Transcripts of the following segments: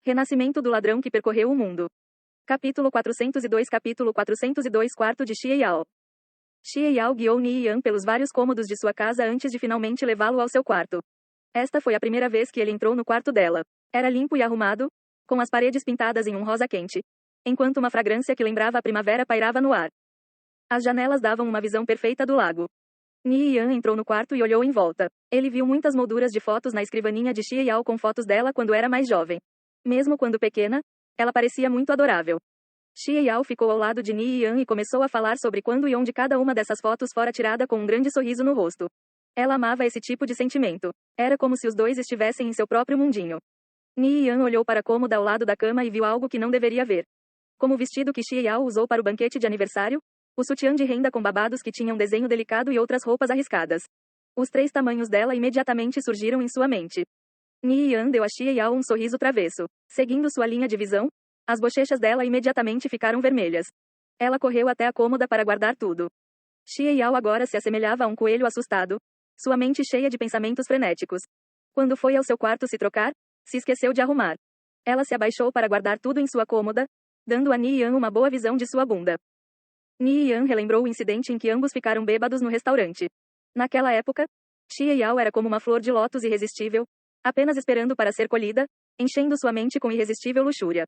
Renascimento do ladrão que percorreu o mundo. Capítulo 402 Capítulo 402 Quarto de Xie Yao. Xie Yao guiou Ni Yan pelos vários cômodos de sua casa antes de finalmente levá-lo ao seu quarto. Esta foi a primeira vez que ele entrou no quarto dela. Era limpo e arrumado, com as paredes pintadas em um rosa quente, enquanto uma fragrância que lembrava a primavera pairava no ar. As janelas davam uma visão perfeita do lago. Ni Yan entrou no quarto e olhou em volta. Ele viu muitas molduras de fotos na escrivaninha de Xie Yao com fotos dela quando era mais jovem. Mesmo quando pequena, ela parecia muito adorável. Xie Yao ficou ao lado de Ni Yan e começou a falar sobre quando e onde cada uma dessas fotos fora tirada com um grande sorriso no rosto. Ela amava esse tipo de sentimento. Era como se os dois estivessem em seu próprio mundinho. Ni Yan olhou para a cômoda ao lado da cama e viu algo que não deveria ver. Como o vestido que Xie Yao usou para o banquete de aniversário, o sutiã de renda com babados que tinha um desenho delicado e outras roupas arriscadas. Os 3 tamanhos dela imediatamente surgiram em sua mente. Ni Yan deu a Xie Yao um sorriso travesso. Seguindo sua linha de visão, as bochechas dela imediatamente ficaram vermelhas. Ela correu até a cômoda para guardar tudo. Xie Yao agora se assemelhava a um coelho assustado, sua mente cheia de pensamentos frenéticos. Quando foi ao seu quarto se trocar, se esqueceu de arrumar. Ela se abaixou para guardar tudo em sua cômoda, dando a Ni Yan uma boa visão de sua bunda. Ni Yan relembrou o incidente em que ambos ficaram bêbados no restaurante. Naquela época, Xie Yao era como uma flor de lótus irresistível, apenas esperando para ser colhida, enchendo sua mente com irresistível luxúria.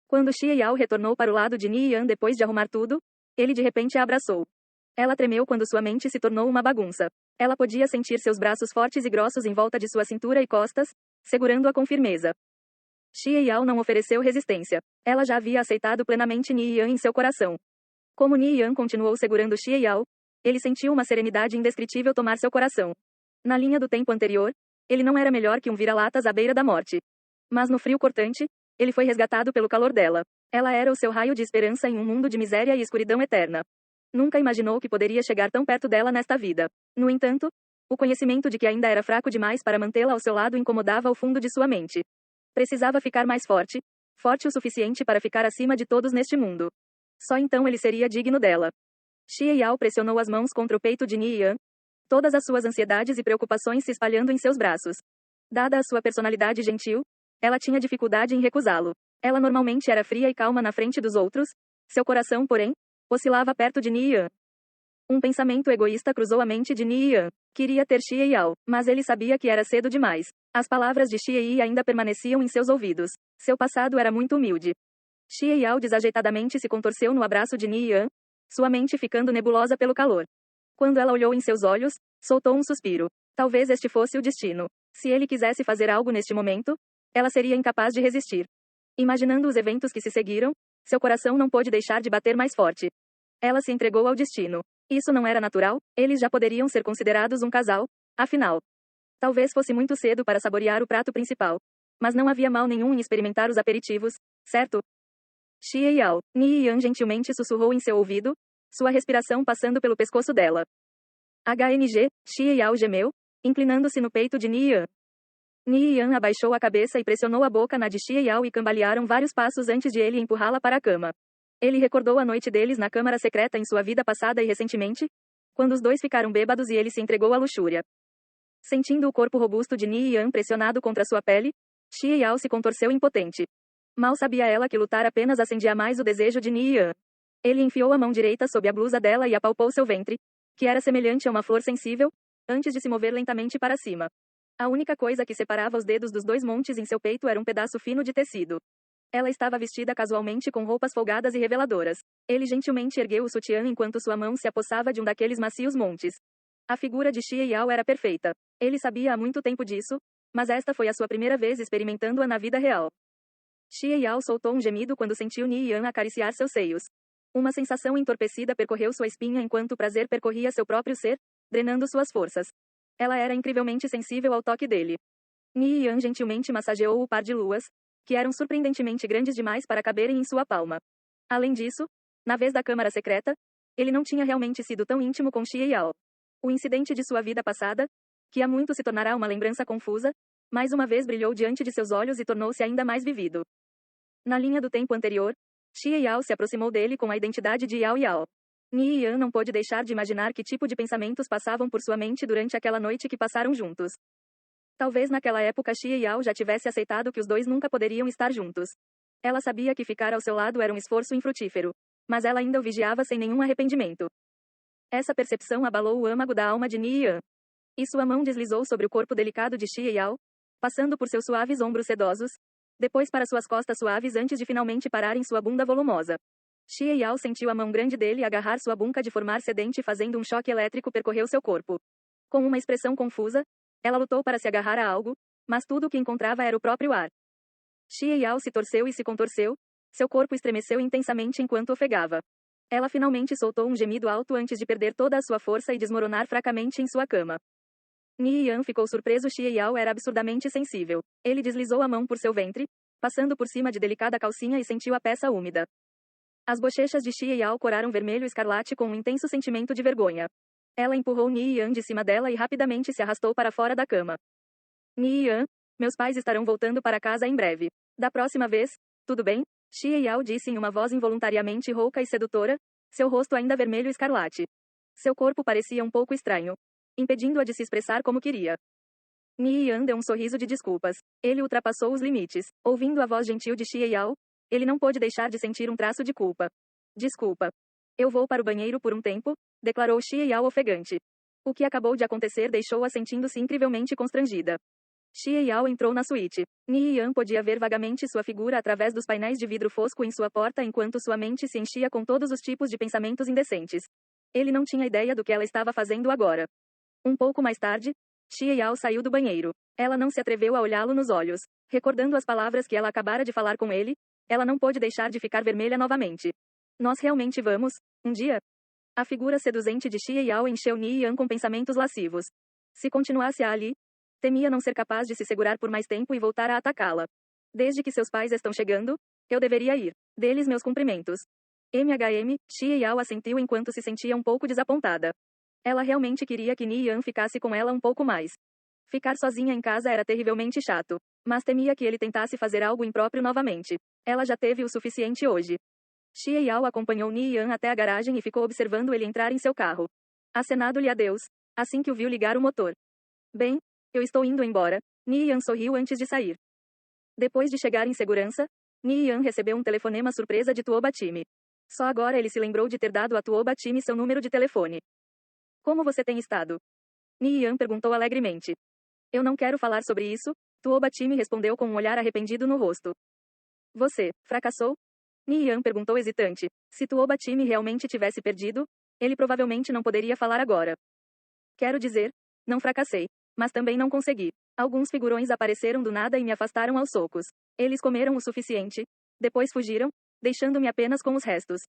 Quando Xie Yao retornou para o lado de Ni Yan depois de arrumar tudo, ele de repente a abraçou. Ela tremeu quando sua mente se tornou uma bagunça. Ela podia sentir seus braços fortes e grossos em volta de sua cintura e costas, segurando-a com firmeza. Xie Yao não ofereceu resistência. Ela já havia aceitado plenamente Ni Yan em seu coração. Como Ni Yan continuou segurando Xie Yao, ele sentiu uma serenidade indescritível tomar seu coração. Na linha do tempo anterior, ele não era melhor que um vira-latas à beira da morte. Mas no frio cortante, ele foi resgatado pelo calor dela. Ela era o seu raio de esperança em um mundo de miséria e escuridão eterna. Nunca imaginou que poderia chegar tão perto dela nesta vida. No entanto, o conhecimento de que ainda era fraco demais para mantê-la ao seu lado incomodava o fundo de sua mente. Precisava ficar mais forte, forte o suficiente para ficar acima de todos neste mundo. Só então ele seria digno dela. Xie Yao pressionou as mãos contra o peito de Ni Yan, todas as suas ansiedades e preocupações se espalhando em seus braços. Dada a sua personalidade gentil, ela tinha dificuldade em recusá-lo. Ela normalmente era fria e calma na frente dos outros, seu coração, porém, oscilava perto de Ni Yan. Um pensamento egoísta cruzou a mente de Ni Yan. Queria ter Xie Yao, mas ele sabia que era cedo demais. As palavras de Xie Yi ainda permaneciam em seus ouvidos. Seu passado era muito humilde. Xie Yao desajeitadamente se contorceu no abraço de Ni Yan, sua mente ficando nebulosa pelo calor. Quando ela olhou em seus olhos, soltou um suspiro. Talvez este fosse o destino. Se ele quisesse fazer algo neste momento, ela seria incapaz de resistir. Imaginando os eventos que se seguiram, seu coração não pôde deixar de bater mais forte. Ela se entregou ao destino. Isso não era natural, eles já poderiam ser considerados um casal, afinal. Talvez fosse muito cedo para saborear o prato principal. Mas não havia mal nenhum em experimentar os aperitivos, certo? Xie Yao. Ni Yan gentilmente sussurrou em seu ouvido, sua respiração passando pelo pescoço dela. HNG, Xie Yao gemeu, inclinando-se no peito de Ni Yan. Ni Yan abaixou a cabeça e pressionou a boca na de Xie Yao e cambalearam vários passos antes de ele empurrá-la para a cama. Ele recordou a noite deles na câmara secreta em sua vida passada e recentemente, quando os dois ficaram bêbados e ele se entregou à luxúria. Sentindo o corpo robusto de Ni Yan pressionado contra sua pele, Xie Yao se contorceu impotente. Mal sabia ela que lutar apenas acendia mais o desejo de Ni Yan. Ele enfiou a mão direita sob a blusa dela e apalpou seu ventre, que era semelhante a uma flor sensível, antes de se mover lentamente para cima. A única coisa que separava os dedos dos 2 montes em seu peito era um pedaço fino de tecido. Ela estava vestida casualmente com roupas folgadas e reveladoras. Ele gentilmente ergueu o sutiã enquanto sua mão se apossava de um daqueles macios montes. A figura de Xie Yao era perfeita. Ele sabia há muito tempo disso, mas esta foi a sua primeira vez experimentando-a na vida real. Xie Yao soltou um gemido quando sentiu Ni Yan acariciar seus seios. Uma sensação entorpecida percorreu sua espinha enquanto o prazer percorria seu próprio ser, drenando suas forças. Ela era incrivelmente sensível ao toque dele. Ni Yan gentilmente massageou o par de luas, que eram surpreendentemente grandes demais para caberem em sua palma. Além disso, na vez da câmara secreta, ele não tinha realmente sido tão íntimo com Xie Yao. O incidente de sua vida passada, que há muito se tornará uma lembrança confusa, mais uma vez brilhou diante de seus olhos e tornou-se ainda mais vivido. Na linha do tempo anterior, Xie Yao se aproximou dele com a identidade de Yao Yao. Ni Yan não pôde deixar de imaginar que tipo de pensamentos passavam por sua mente durante aquela noite que passaram juntos. Talvez naquela época Xie Yao já tivesse aceitado que os dois nunca poderiam estar juntos. Ela sabia que ficar ao seu lado era um esforço infrutífero. Mas ela ainda o vigiava sem nenhum arrependimento. Essa percepção abalou o âmago da alma de Ni Yan. E sua mão deslizou sobre o corpo delicado de Xie Yao, passando por seus suaves ombros sedosos, depois para suas costas suaves antes de finalmente parar em sua bunda volumosa. Xie Yao sentiu a mão grande dele agarrar sua bunca de formar sedente fazendo um choque elétrico percorreu seu corpo. Com uma expressão confusa, ela lutou para se agarrar a algo, mas tudo o que encontrava era o próprio ar. Xie Yao se torceu e se contorceu, seu corpo estremeceu intensamente enquanto ofegava. Ela finalmente soltou um gemido alto antes de perder toda a sua força e desmoronar fracamente em sua cama. Ni Yan ficou surpreso. Xie Yao era absurdamente sensível. Ele deslizou a mão por seu ventre, passando por cima de delicada calcinha e sentiu a peça úmida. As bochechas de Xie Yao coraram vermelho escarlate com um intenso sentimento de vergonha. Ela empurrou Ni Yan de cima dela e rapidamente se arrastou para fora da cama. Ni Yan, meus pais estarão voltando para casa em breve. Da próxima vez, tudo bem? Xie Yao disse em uma voz involuntariamente rouca e sedutora, seu rosto ainda vermelho escarlate. Seu corpo parecia um pouco estranho, impedindo-a de se expressar como queria. Ni Yan deu um sorriso de desculpas. Ele ultrapassou os limites. Ouvindo a voz gentil de Xie Yao, ele não pôde deixar de sentir um traço de culpa. Desculpa. Eu vou para o banheiro por um tempo, declarou Xie Yao ofegante. O que acabou de acontecer deixou-a sentindo-se incrivelmente constrangida. Xie Yao entrou na suíte. Ni Yan podia ver vagamente sua figura através dos painéis de vidro fosco em sua porta enquanto sua mente se enchia com todos os tipos de pensamentos indecentes. Ele não tinha ideia do que ela estava fazendo agora. Um pouco mais tarde, Xie Yao saiu do banheiro. Ela não se atreveu a olhá-lo nos olhos. Recordando as palavras que ela acabara de falar com ele, ela não pôde deixar de ficar vermelha novamente. Nós realmente vamos, um dia? A figura seduzente de Xie Yao encheu Ni Yan com pensamentos lascivos. Se continuasse ali, temia não ser capaz de se segurar por mais tempo e voltar a atacá-la. Desde que seus pais estão chegando, eu deveria ir. Deles meus cumprimentos. Xie Yao assentiu enquanto se sentia um pouco desapontada. Ela realmente queria que Ni Yan ficasse com ela um pouco mais. Ficar sozinha em casa era terrivelmente chato, mas temia que ele tentasse fazer algo impróprio novamente. Ela já teve o suficiente hoje. Xie Yao acompanhou Ni Yan até a garagem e ficou observando ele entrar em seu carro. Acenado-lhe adeus, assim que o viu ligar o motor. Bem, eu estou indo embora. Ni Yan sorriu antes de sair. Depois de chegar em segurança, Ni Yan recebeu um telefonema surpresa de Tuo Batime. Só agora ele se lembrou de ter dado a Tuo Batime seu número de telefone. Como você tem estado? Ni Yan perguntou alegremente. Eu não quero falar sobre isso, Tuo Batime respondeu com um olhar arrependido no rosto. Você, fracassou? Ni Yan perguntou hesitante. Se Tuo Batime realmente tivesse perdido, ele provavelmente não poderia falar agora. Quero dizer, não fracassei, mas também não consegui. Alguns figurões apareceram do nada e me afastaram aos socos. Eles comeram o suficiente, depois fugiram, deixando-me apenas com os restos.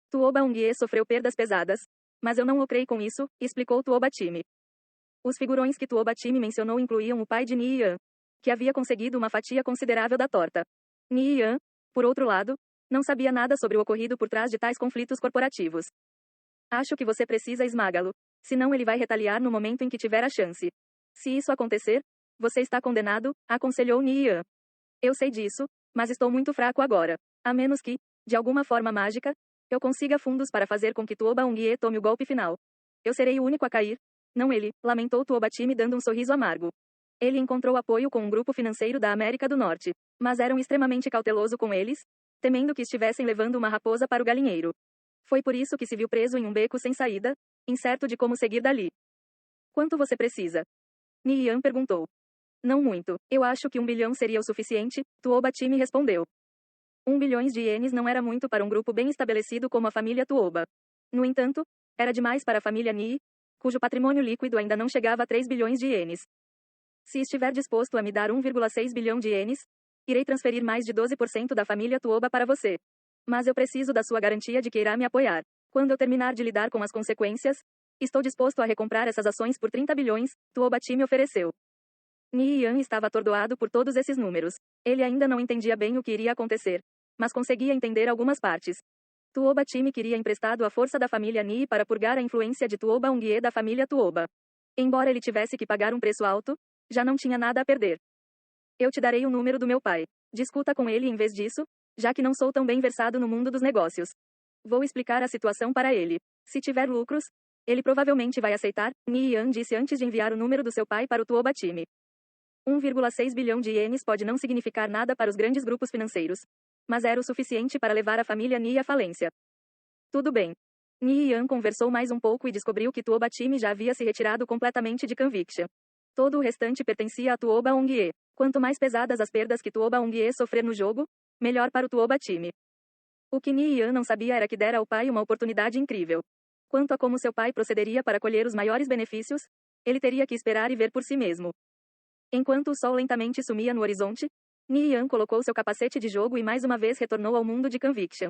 Tuo Baungie sofreu perdas pesadas, mas eu não lucrei com isso, explicou Tuo Batime. Os figurões que Tuo Batime mencionou incluíam o pai de Ni Yan, que havia conseguido uma fatia considerável da torta. Ni Yan, por outro lado, não sabia nada sobre o ocorrido por trás de tais conflitos corporativos. Acho que você precisa esmagá-lo, senão ele vai retaliar no momento em que tiver a chance. Se isso acontecer, você está condenado, aconselhou Ni Yan. Eu sei disso, mas estou muito fraco agora. A menos que, de alguma forma mágica, eu consiga fundos para fazer com que Tuo Baungie tome o golpe final. Eu serei o único a cair, não ele, lamentou Tuo Batime dando um sorriso amargo. Ele encontrou apoio com um grupo financeiro da América do Norte, mas eram extremamente cauteloso com eles, temendo que estivessem levando uma raposa para o galinheiro. Foi por isso que se viu preso em um beco sem saída, incerto de como seguir dali. Quanto você precisa? Ni Yan perguntou. Não muito. Eu acho que 1 bilhão seria o suficiente, Tuo Batime respondeu. 1 bilhão de ienes não era muito para um grupo bem estabelecido como a família Tuoba. No entanto, era demais para a família Ni, cujo patrimônio líquido ainda não chegava a 3 bilhões de ienes. Se estiver disposto a me dar 1,6 bilhão de ienes, irei transferir mais de 12% da família Tuoba para você. Mas eu preciso da sua garantia de que irá me apoiar. Quando eu terminar de lidar com as consequências, estou disposto a recomprar essas ações por 30 bilhões, Tuo Batime ofereceu. Ni Yan estava atordoado por todos esses números. Ele ainda não entendia bem o que iria acontecer, mas conseguia entender algumas partes. Tuo Batime queria emprestado a força da família Ni para purgar a influência de Tuo Baungie da família Tuoba. Embora ele tivesse que pagar um preço alto, já não tinha nada a perder. Eu te darei o número do meu pai. Discuta com ele em vez disso, já que não sou tão bem versado no mundo dos negócios. Vou explicar a situação para ele. Se tiver lucros, ele provavelmente vai aceitar, Ni Yan disse antes de enviar o número do seu pai para o Tuo Batime. 1,6 bilhão de ienes pode não significar nada para os grandes grupos financeiros. Mas era o suficiente para levar a família Ni à falência. Tudo bem. Ni Yan conversou mais um pouco e descobriu que Tuoba Time já havia se retirado completamente de Conviction. Todo o restante pertencia a Tuoba Ongie. Quanto mais pesadas as perdas que Tuoba Ongie sofrer no jogo, melhor para o Tuoba Time. O que Ni Yan não sabia era que dera ao pai uma oportunidade incrível. Quanto a como seu pai procederia para colher os maiores benefícios, ele teria que esperar e ver por si mesmo. Enquanto o sol lentamente sumia no horizonte, Ni Yan colocou seu capacete de jogo e mais uma vez retornou ao mundo de Conviction.